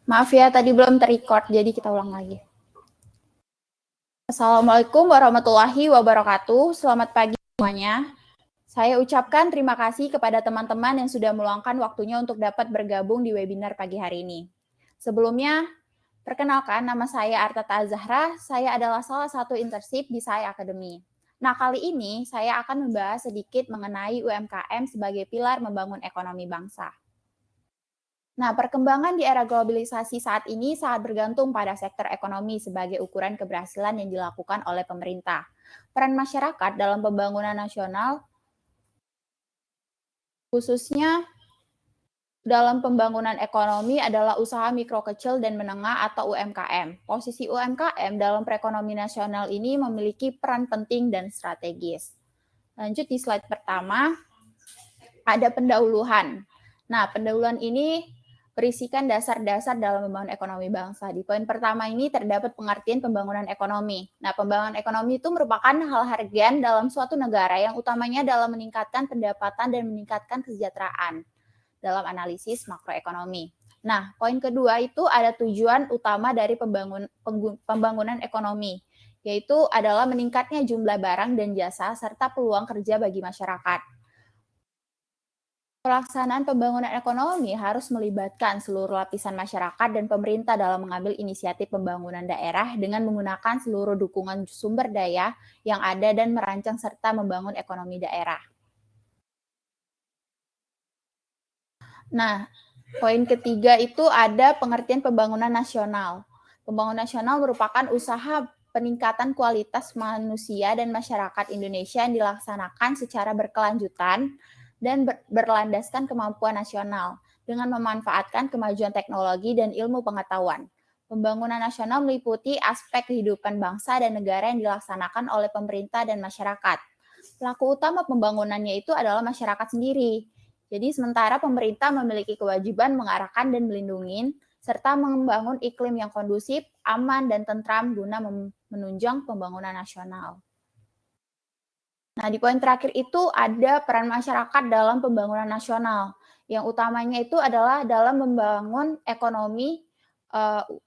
Maaf ya, tadi belum ter-record, jadi kita ulang lagi. Assalamualaikum warahmatullahi wabarakatuh. Selamat pagi semuanya. Saya ucapkan terima kasih kepada teman-teman yang sudah meluangkan waktunya untuk dapat bergabung di webinar pagi hari ini. Sebelumnya, perkenalkan nama saya Artata Zahra, saya adalah salah satu internship di SAI Academy. Nah, kali ini saya akan membahas sedikit mengenai UMKM sebagai pilar membangun ekonomi bangsa. Nah, perkembangan di era globalisasi saat ini sangat bergantung pada sektor ekonomi sebagai ukuran keberhasilan yang dilakukan oleh pemerintah. Peran masyarakat dalam pembangunan nasional, khususnya dalam pembangunan ekonomi adalah usaha mikro kecil dan menengah atau UMKM. Posisi UMKM dalam perekonomian nasional ini memiliki peran penting dan strategis. Lanjut di slide pertama, ada pendahuluan. Nah, pendahuluan ini berisikan dasar-dasar dalam membangun ekonomi bangsa. Di poin pertama ini terdapat pengertian pembangunan ekonomi. Nah, pembangunan ekonomi itu merupakan hal hargaan dalam suatu negara yang utamanya dalam meningkatkan pendapatan dan meningkatkan kesejahteraan dalam analisis makroekonomi. Nah, poin kedua itu ada tujuan utama dari pembangunan ekonomi, yaitu adalah meningkatnya jumlah barang dan jasa serta peluang kerja bagi masyarakat. Pelaksanaan pembangunan ekonomi harus melibatkan seluruh lapisan masyarakat dan pemerintah dalam mengambil inisiatif pembangunan daerah dengan menggunakan seluruh dukungan sumber daya yang ada dan merancang serta membangun ekonomi daerah. Nah, poin ketiga itu ada pengertian pembangunan nasional. Pembangunan nasional merupakan usaha peningkatan kualitas manusia dan masyarakat Indonesia yang dilaksanakan secara berkelanjutan dan berlandaskan kemampuan nasional dengan memanfaatkan kemajuan teknologi dan ilmu pengetahuan. Pembangunan nasional meliputi aspek kehidupan bangsa dan negara yang dilaksanakan oleh pemerintah dan masyarakat. Pelaku utama pembangunannya itu adalah masyarakat sendiri. Jadi sementara pemerintah memiliki kewajiban mengarahkan dan melindungi serta membangun iklim yang kondusif, aman, dan tentram guna menunjang pembangunan nasional. Nah, di poin terakhir itu ada peran masyarakat dalam pembangunan nasional. Yang utamanya itu adalah dalam membangun ekonomi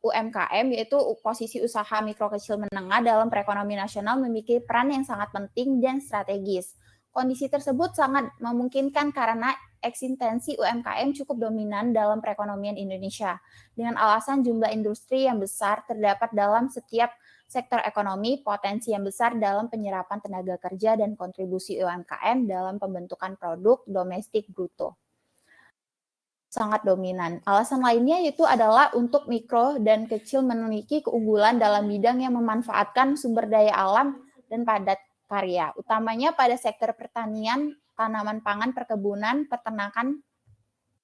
UMKM, yaitu posisi usaha mikro kecil menengah dalam perekonomian nasional memiliki peran yang sangat penting dan strategis. Kondisi tersebut sangat memungkinkan karena eksistensi UMKM cukup dominan dalam perekonomian Indonesia. Dengan alasan jumlah industri yang besar terdapat dalam setiap sektor ekonomi, potensi yang besar dalam penyerapan tenaga kerja dan kontribusi UMKM dalam pembentukan produk domestik bruto. Sangat dominan. Alasan lainnya yaitu adalah untuk mikro dan kecil memiliki keunggulan dalam bidang yang memanfaatkan sumber daya alam dan padat karya, utamanya pada sektor pertanian, tanaman pangan, perkebunan, peternakan,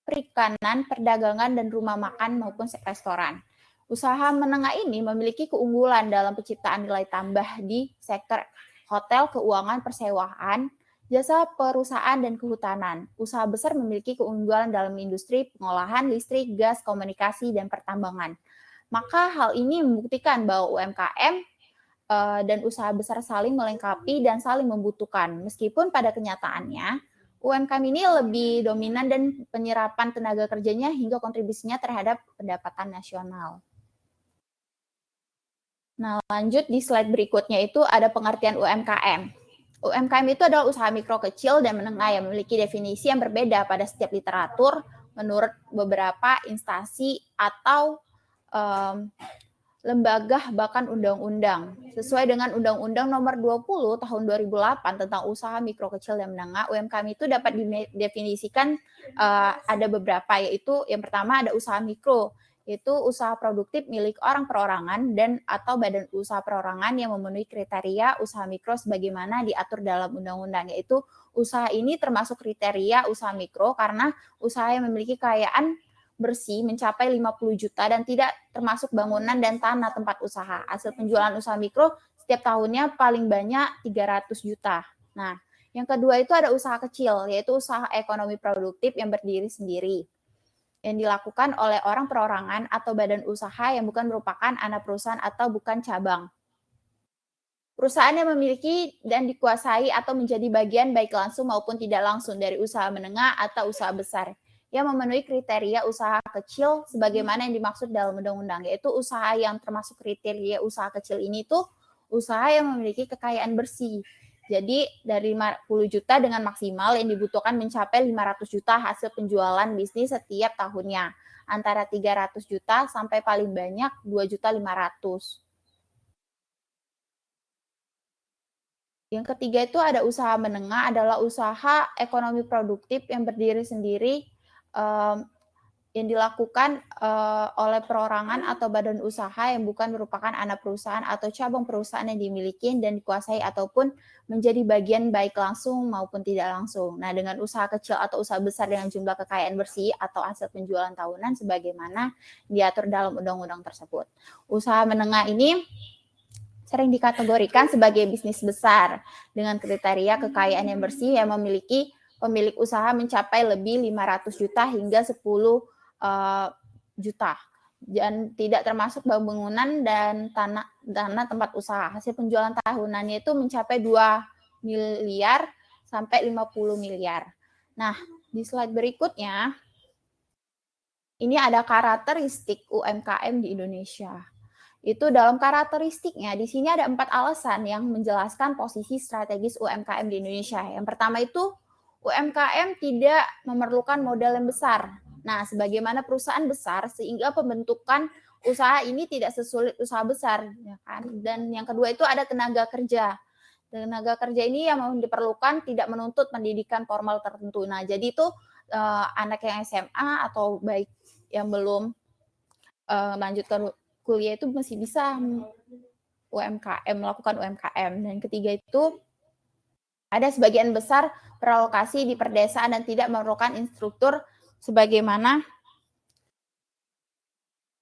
perikanan, perdagangan, dan rumah makan maupun restoran. Usaha menengah ini memiliki keunggulan dalam penciptaan nilai tambah di sektor hotel, keuangan, persewaan, jasa perusahaan, dan kehutanan. Usaha besar memiliki keunggulan dalam industri pengolahan listrik, gas, komunikasi, dan pertambangan. Maka hal ini membuktikan bahwa UMKM dan usaha besar saling melengkapi dan saling membutuhkan. Meskipun pada kenyataannya, UMKM ini lebih dominan dan penyerapan tenaga kerjanya hingga kontribusinya terhadap pendapatan nasional. Nah, lanjut di slide berikutnya itu ada pengertian UMKM. UMKM itu adalah usaha mikro kecil dan menengah yang memiliki definisi yang berbeda pada setiap literatur menurut beberapa instansi atau lembaga bahkan undang-undang. Sesuai dengan Undang-Undang Nomor 20 Tahun 2008 tentang usaha mikro kecil dan menengah, UMKM itu dapat didefinisikan ada beberapa, yaitu yang pertama ada usaha mikro, yaitu usaha produktif milik orang perorangan dan atau badan usaha perorangan yang memenuhi kriteria usaha mikro sebagaimana diatur dalam undang-undang, yaitu usaha ini termasuk kriteria usaha mikro karena usaha yang memiliki kekayaan bersih mencapai 50 juta dan tidak termasuk bangunan dan tanah tempat usaha. Hasil penjualan usaha mikro setiap tahunnya paling banyak 300 juta. Nah, yang kedua itu ada usaha kecil, yaitu usaha ekonomi produktif yang berdiri sendiri yang dilakukan oleh orang perorangan atau badan usaha yang bukan merupakan anak perusahaan atau bukan cabang. Perusahaan yang memiliki dan dikuasai atau menjadi bagian baik langsung maupun tidak langsung dari usaha menengah atau usaha besar yang memenuhi kriteria usaha kecil sebagaimana yang dimaksud dalam undang-undang, yaitu usaha yang termasuk kriteria usaha kecil ini tuh usaha yang memiliki kekayaan bersih. Jadi dari 50 juta dengan maksimal yang dibutuhkan mencapai 500 juta hasil penjualan bisnis setiap tahunnya. Antara 300 juta sampai paling banyak 2.500.000. Yang ketiga itu ada usaha menengah, adalah usaha ekonomi produktif yang berdiri sendiri, mmm, yang dilakukan, oleh perorangan atau badan usaha yang bukan merupakan anak perusahaan atau cabang perusahaan yang dimiliki dan dikuasai ataupun menjadi bagian baik langsung maupun tidak langsung. Nah, dengan usaha kecil atau usaha besar dengan jumlah kekayaan bersih atau hasil penjualan tahunan sebagaimana diatur dalam undang-undang tersebut. Usaha menengah ini sering dikategorikan sebagai bisnis besar dengan kriteria kekayaan yang bersih yang memiliki pemilik usaha mencapai lebih 500 juta hingga 10 juta dan tidak termasuk bangunan dan tanah tempat usaha. Hasil penjualan tahunannya itu mencapai 2 miliar sampai 50 miliar. Nah, di slide berikutnya ini ada karakteristik UMKM di Indonesia. Itu dalam karakteristiknya, di sini ada 4 alasan yang menjelaskan posisi strategis UMKM di Indonesia. Yang pertama itu, UMKM tidak memerlukan modal yang besar. Nah, sebagaimana perusahaan besar, sehingga pembentukan usaha ini tidak sesulit usaha besar, ya kan. Dan yang kedua itu ada tenaga kerja. Tenaga kerja ini yang diperlukan tidak menuntut pendidikan formal tertentu. Nah, jadi itu anak yang SMA atau baik yang belum melanjutkan kuliah itu masih bisa melakukan UMKM. Dan ketiga itu ada sebagian besar beralokasi di perdesaan dan tidak memerlukan instruktur sebagaimana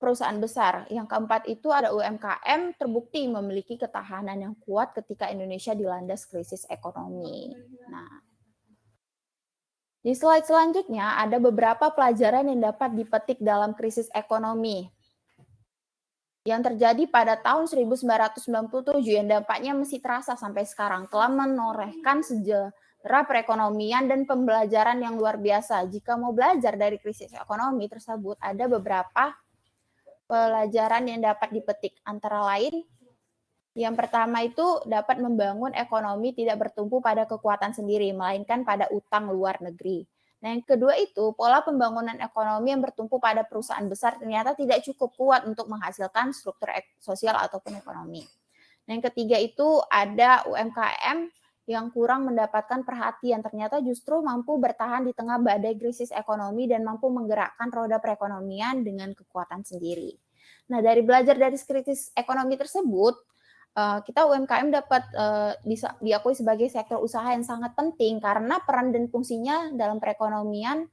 perusahaan besar. Yang keempat itu ada UMKM terbukti memiliki ketahanan yang kuat ketika Indonesia dilanda krisis ekonomi. Nah, di slide selanjutnya ada beberapa pelajaran yang dapat dipetik dalam krisis ekonomi yang terjadi pada tahun 1997 yang dampaknya masih terasa sampai sekarang telah menorehkan sejarah perekonomian dan pembelajaran yang luar biasa. Jika mau belajar dari krisis ekonomi tersebut, ada beberapa pelajaran yang dapat dipetik. Antara lain, yang pertama itu dapat membangun ekonomi tidak bertumpu pada kekuatan sendiri, melainkan pada utang luar negeri. Nah, yang kedua itu, pola pembangunan ekonomi yang bertumpu pada perusahaan besar ternyata tidak cukup kuat untuk menghasilkan struktur sosial ataupun ekonomi. Nah, yang ketiga itu ada UMKM yang kurang mendapatkan perhatian, ternyata justru mampu bertahan di tengah badai krisis ekonomi dan mampu menggerakkan roda perekonomian dengan kekuatan sendiri. Nah, dari belajar dari krisis ekonomi tersebut, kita UMKM dapat diakui sebagai sektor usaha yang sangat penting karena peran dan fungsinya dalam perekonomian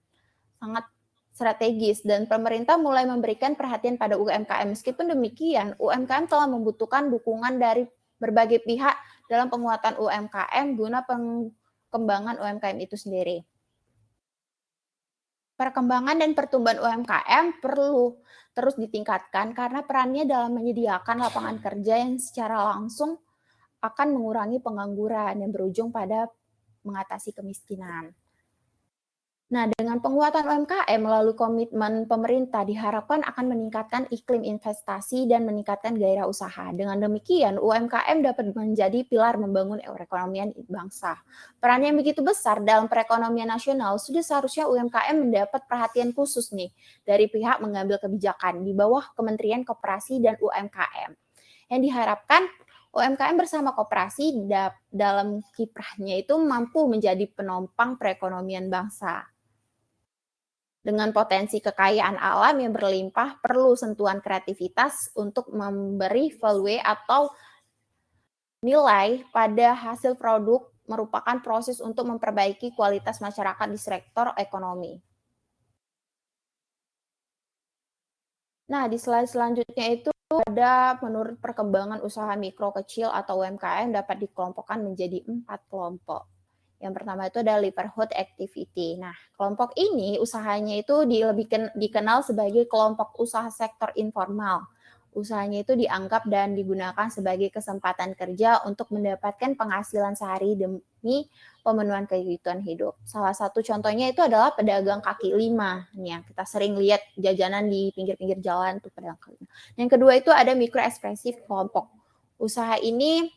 sangat strategis dan pemerintah mulai memberikan perhatian pada UMKM. Meskipun demikian, UMKM telah membutuhkan dukungan dari berbagai pihak dalam penguatan UMKM guna pengembangan UMKM itu sendiri. Perkembangan dan pertumbuhan UMKM perlu terus ditingkatkan karena perannya dalam menyediakan lapangan kerja yang secara langsung akan mengurangi pengangguran yang berujung pada mengatasi kemiskinan. Nah, dengan penguatan UMKM melalui komitmen pemerintah diharapkan akan meningkatkan iklim investasi dan meningkatkan gairah usaha. Dengan demikian, UMKM dapat menjadi pilar membangun perekonomian bangsa. Peran yang begitu besar dalam perekonomian nasional sudah seharusnya UMKM mendapat perhatian khusus nih dari pihak mengambil kebijakan di bawah Kementerian Koperasi dan UMKM. Yang diharapkan UMKM bersama koperasi dalam kiprahnya itu mampu menjadi penopang perekonomian bangsa. Dengan potensi kekayaan alam yang berlimpah, perlu sentuhan kreativitas untuk memberi value atau nilai pada hasil produk merupakan proses untuk memperbaiki kualitas masyarakat di sektor ekonomi. Nah, di slide selanjutnya itu ada menurut perkembangan usaha mikro kecil atau UMKM dapat dikelompokkan menjadi 4 kelompok. Yang pertama itu ada livelihood activity. Nah, kelompok ini usahanya itu lebih dikenal sebagai kelompok usaha sektor informal. Usahanya itu dianggap dan digunakan sebagai kesempatan kerja untuk mendapatkan penghasilan sehari demi pemenuhan kebutuhan hidup. Salah satu contohnya itu adalah pedagang kaki lima, nih yang kita sering lihat jajanan di pinggir-pinggir jalan tuh pedagang kaki lima. Yang kedua itu ada mikro ekspresif kelompok. Usaha ini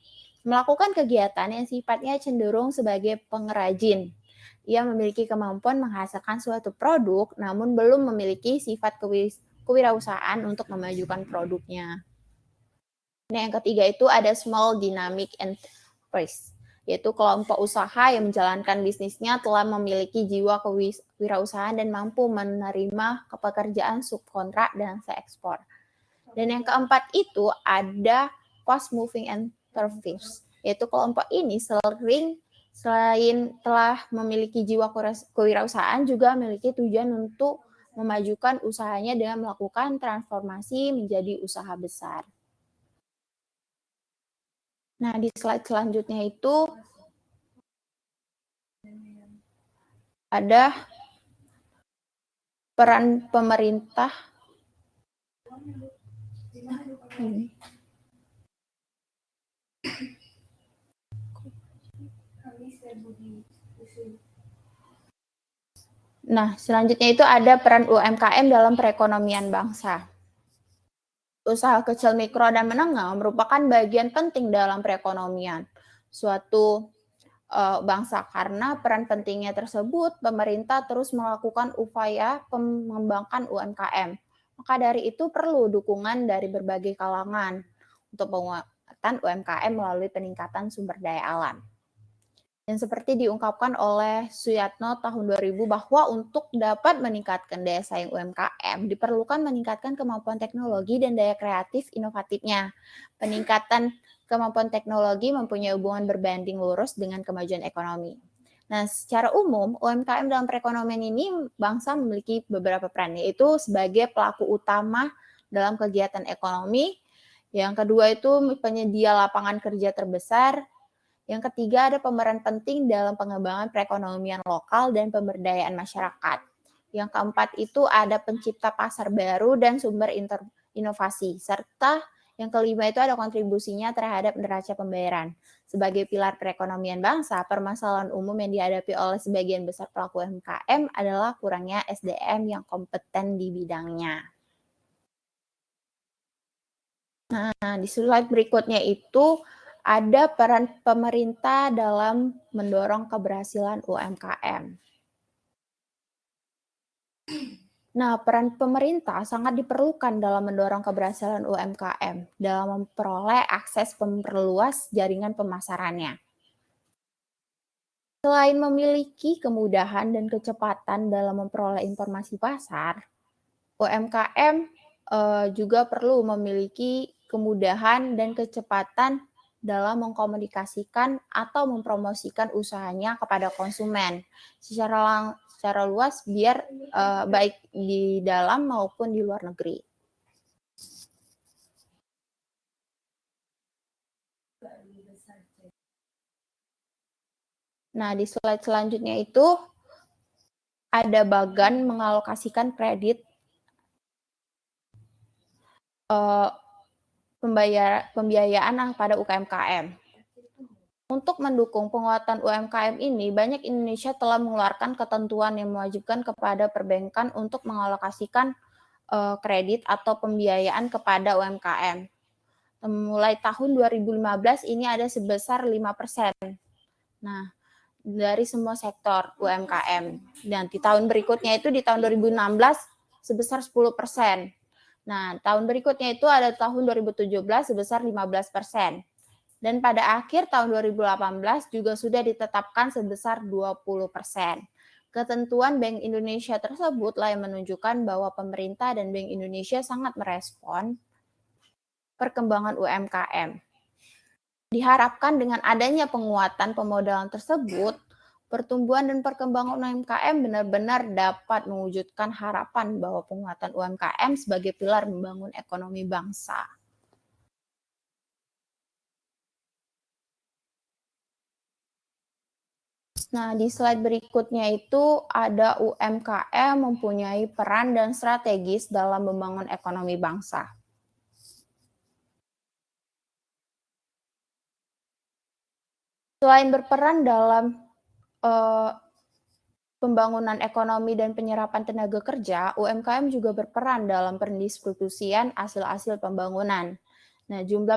melakukan kegiatan yang sifatnya cenderung sebagai pengrajin. Ia memiliki kemampuan menghasilkan suatu produk, namun belum memiliki sifat kewirausahaan untuk memajukan produknya. Nah, yang ketiga itu ada small dynamic enterprise, yaitu kelompok usaha yang menjalankan bisnisnya telah memiliki jiwa kewirausahaan dan mampu menerima pekerjaan subkontrak dan ekspor. Dan yang keempat itu ada fast moving enterprise, yaitu kelompok ini selain telah memiliki jiwa kewirausahaan juga memiliki tujuan untuk memajukan usahanya dengan melakukan transformasi menjadi usaha besar. Nah, di slide selanjutnya itu ada peran pemerintah. Nah, selanjutnya itu ada peran UMKM dalam perekonomian bangsa. Usaha kecil, mikro, dan menengah merupakan bagian penting dalam perekonomian suatu bangsa. Karena peran pentingnya tersebut, pemerintah terus melakukan upaya mengembangkan UMKM. Maka dari itu perlu dukungan dari berbagai kalangan untuk penguatan UMKM melalui peningkatan sumber daya alam. Dan seperti diungkapkan oleh Suyatno tahun 2000 bahwa untuk dapat meningkatkan daya saing UMKM diperlukan meningkatkan kemampuan teknologi dan daya kreatif inovatifnya. Peningkatan kemampuan teknologi mempunyai hubungan berbanding lurus dengan kemajuan ekonomi. Nah, secara umum UMKM dalam perekonomian ini bangsa memiliki beberapa peran, yaitu sebagai pelaku utama dalam kegiatan ekonomi. Yang kedua itu penyedia lapangan kerja terbesar. Yang ketiga ada pemeran penting dalam pengembangan perekonomian lokal dan pemberdayaan masyarakat. Yang keempat itu ada pencipta pasar baru dan sumber inovasi. Serta yang kelima itu ada kontribusinya terhadap neraca pembayaran. Sebagai pilar perekonomian bangsa, permasalahan umum yang dihadapi oleh sebagian besar pelaku UMKM adalah kurangnya SDM yang kompeten di bidangnya. Nah, di slide berikutnya itu ada peran pemerintah dalam mendorong keberhasilan UMKM. Nah, peran pemerintah sangat diperlukan dalam mendorong keberhasilan UMKM dalam memperoleh akses memperluas jaringan pemasarannya. Selain memiliki kemudahan dan kecepatan dalam memperoleh informasi pasar, UMKM juga perlu memiliki kemudahan dan kecepatan dalam mengkomunikasikan atau mempromosikan usahanya kepada konsumen secara luas biar baik di dalam maupun di luar negeri. Nah, di slide selanjutnya itu ada bagan mengalokasikan kredit pembiayaan pada UMKM. Untuk mendukung penguatan UMKM ini, banyak Indonesia telah mengeluarkan ketentuan yang mewajibkan kepada perbankan untuk mengalokasikan kredit atau pembiayaan kepada UMKM. Mulai tahun 2015 ini ada sebesar 5%. Nah, dari semua sektor UMKM. Dan di tahun berikutnya itu di tahun 2016 sebesar 10%. Nah, tahun berikutnya itu ada tahun 2017 sebesar 15%. Dan pada akhir tahun 2018 juga sudah ditetapkan sebesar 20%. Ketentuan Bank Indonesia tersebutlah yang menunjukkan bahwa pemerintah dan Bank Indonesia sangat merespon perkembangan UMKM. Diharapkan dengan adanya penguatan pemodalan tersebut, pertumbuhan dan perkembangan UMKM benar-benar dapat mewujudkan harapan bahwa penguatan UMKM sebagai pilar membangun ekonomi bangsa. Nah, di slide berikutnya itu ada UMKM mempunyai peran dan strategis dalam membangun ekonomi bangsa. Selain berperan dalam, eee, pembangunan ekonomi dan penyerapan tenaga kerja, UMKM juga berperan dalam pendistribusian hasil-hasil pembangunan. Nah, jumlah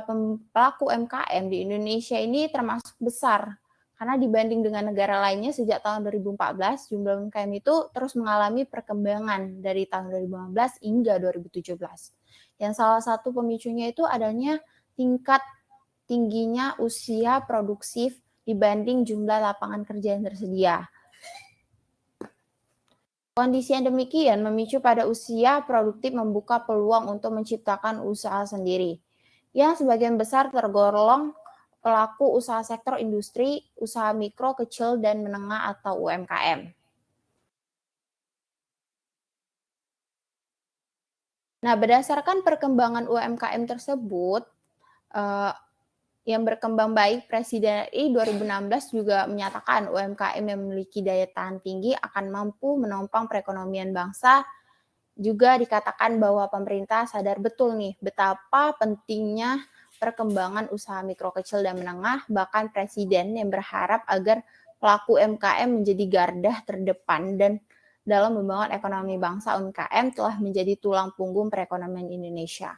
pelaku UMKM di Indonesia ini termasuk besar, karena dibanding dengan negara lainnya sejak tahun 2014, jumlah UMKM itu terus mengalami perkembangan dari tahun 2015 hingga 2017. Yang salah satu pemicunya itu adanya tingkat tingginya usia produktif dibanding jumlah lapangan kerja yang tersedia. Kondisi yang demikian memicu pada usia produktif membuka peluang untuk menciptakan usaha sendiri, yang sebagian besar tergolong pelaku usaha sektor industri, usaha mikro, kecil, dan menengah atau UMKM. Nah, berdasarkan perkembangan UMKM tersebut, eh, yang berkembang baik, Presiden RI 2016 juga menyatakan UMKM yang memiliki daya tahan tinggi akan mampu menopang perekonomian bangsa. Juga dikatakan bahwa pemerintah sadar betul nih betapa pentingnya perkembangan usaha mikro kecil dan menengah, bahkan presiden yang berharap agar pelaku UMKM menjadi garda terdepan dan dalam membangun ekonomi bangsa. UMKM telah menjadi tulang punggung perekonomian Indonesia.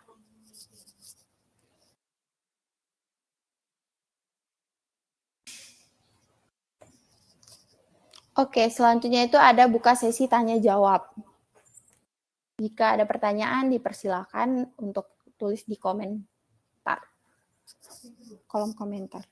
Oke, selanjutnya itu ada buka sesi tanya jawab. Jika ada pertanyaan, dipersilakan untuk tulis di komentar, kolom komentar.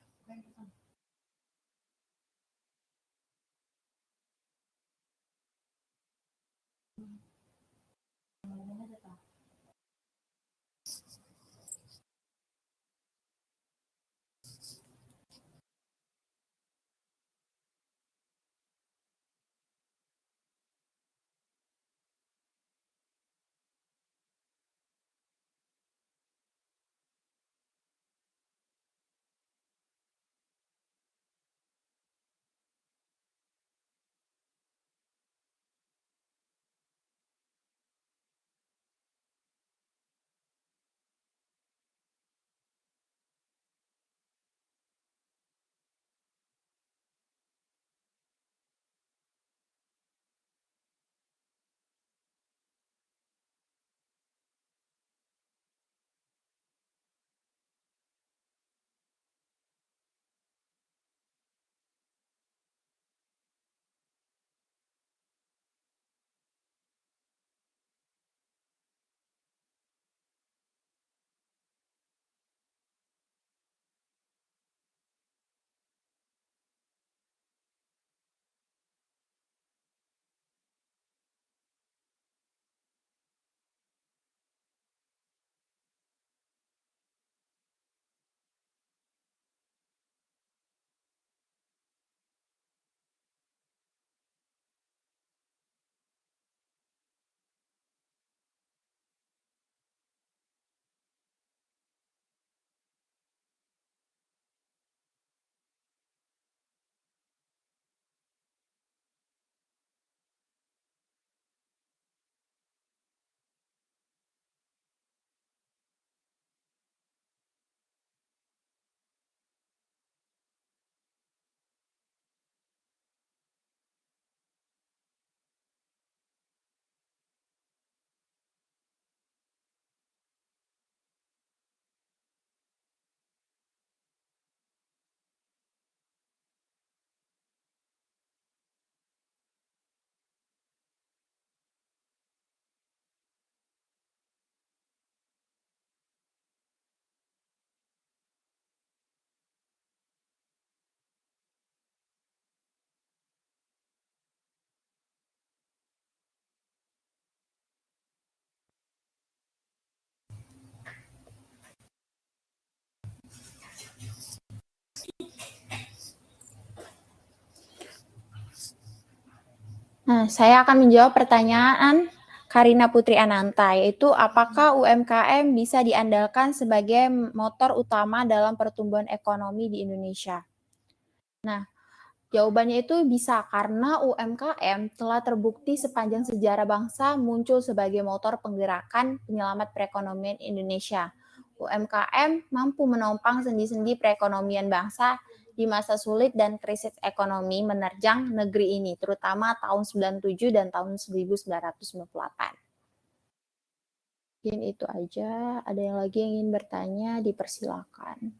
Nah, saya akan menjawab pertanyaan Karina Putri Ananta, yaitu apakah UMKM bisa diandalkan sebagai motor utama dalam pertumbuhan ekonomi di Indonesia? Nah, jawabannya itu bisa karena UMKM telah terbukti sepanjang sejarah bangsa muncul sebagai motor penggerakkan penyelamat perekonomian Indonesia. UMKM mampu menopang sendi-sendi perekonomian bangsa di masa sulit dan krisis ekonomi menerjang negeri ini, terutama tahun 97 dan tahun 1998. Mungkin itu aja. Ada yang lagi yang ingin bertanya, dipersilakan.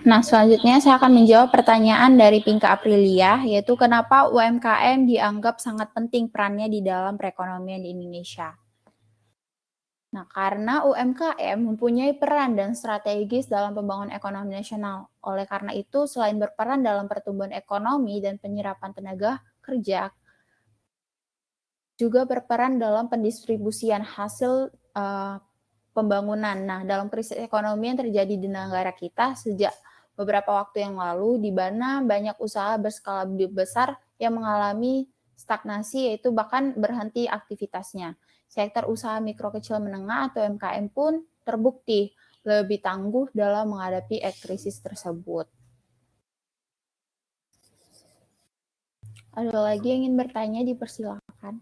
Nah, selanjutnya saya akan menjawab pertanyaan dari Pinka Aprilia, yaitu kenapa UMKM dianggap sangat penting perannya di dalam perekonomian di Indonesia. Nah, karena UMKM mempunyai peran dan strategis dalam pembangunan ekonomi nasional. Oleh karena itu, selain berperan dalam pertumbuhan ekonomi dan penyerapan tenaga kerja, juga berperan dalam pendistribusian hasil pembangunan. Nah, dalam krisis ekonomi yang terjadi di negara kita sejak beberapa waktu yang lalu, di mana banyak usaha berskala besar yang mengalami stagnasi, yaitu bahkan berhenti aktivitasnya. Sektor usaha mikro kecil menengah atau UMKM pun terbukti lebih tangguh dalam menghadapi krisis tersebut. Ada lagi yang ingin bertanya, dipersilakan.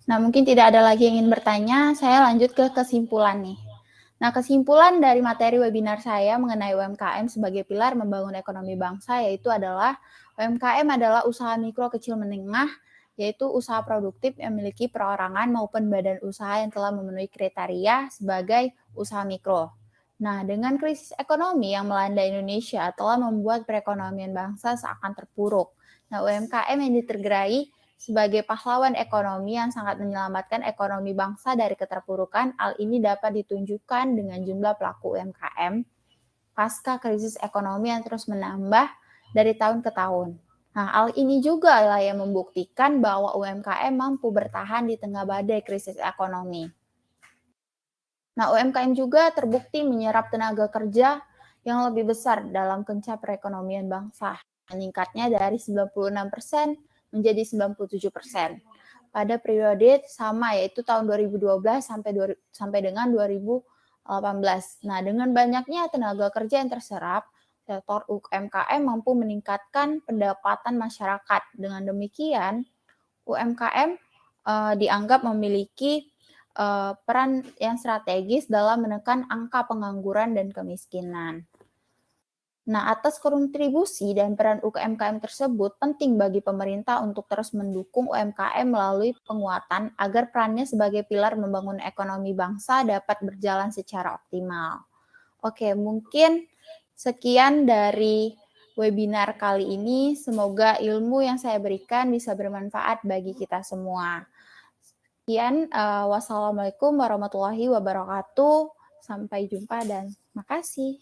Nah, mungkin tidak ada lagi yang ingin bertanya, saya lanjut ke kesimpulan nih. Nah, kesimpulan dari materi webinar saya mengenai UMKM sebagai pilar membangun ekonomi bangsa yaitu adalah UMKM adalah usaha mikro kecil menengah, yaitu usaha produktif yang memiliki perorangan maupun badan usaha yang telah memenuhi kriteria sebagai usaha mikro. Nah, dengan krisis ekonomi yang melanda Indonesia telah membuat perekonomian bangsa seakan terpuruk. Nah, UMKM yang ditergerai sebagai pahlawan ekonomi yang sangat menyelamatkan ekonomi bangsa dari keterpurukan, hal ini dapat ditunjukkan dengan jumlah pelaku UMKM pasca krisis ekonomi yang terus menambah dari tahun ke tahun. Nah, hal ini juga lah yang membuktikan bahwa UMKM mampu bertahan di tengah badai krisis ekonomi. Nah, UMKM juga terbukti menyerap tenaga kerja yang lebih besar dalam kencang perekonomian bangsa, meningkatnya dari 96% menjadi 97% pada periode sama, yaitu tahun 2012 sampai dengan 2018. Nah, dengan banyaknya tenaga kerja yang terserap, sektor UMKM mampu meningkatkan pendapatan masyarakat. Dengan demikian, UMKM dianggap memiliki peran yang strategis dalam menekan angka pengangguran dan kemiskinan. Nah, atas kontribusi dan peran UMKM tersebut, penting bagi pemerintah untuk terus mendukung UMKM melalui penguatan agar perannya sebagai pilar membangun ekonomi bangsa dapat berjalan secara optimal. Oke, mungkin sekian dari webinar kali ini. Semoga ilmu yang saya berikan bisa bermanfaat bagi kita semua. Sekian, wassalamualaikum warahmatullahi wabarakatuh. Sampai jumpa dan makasih.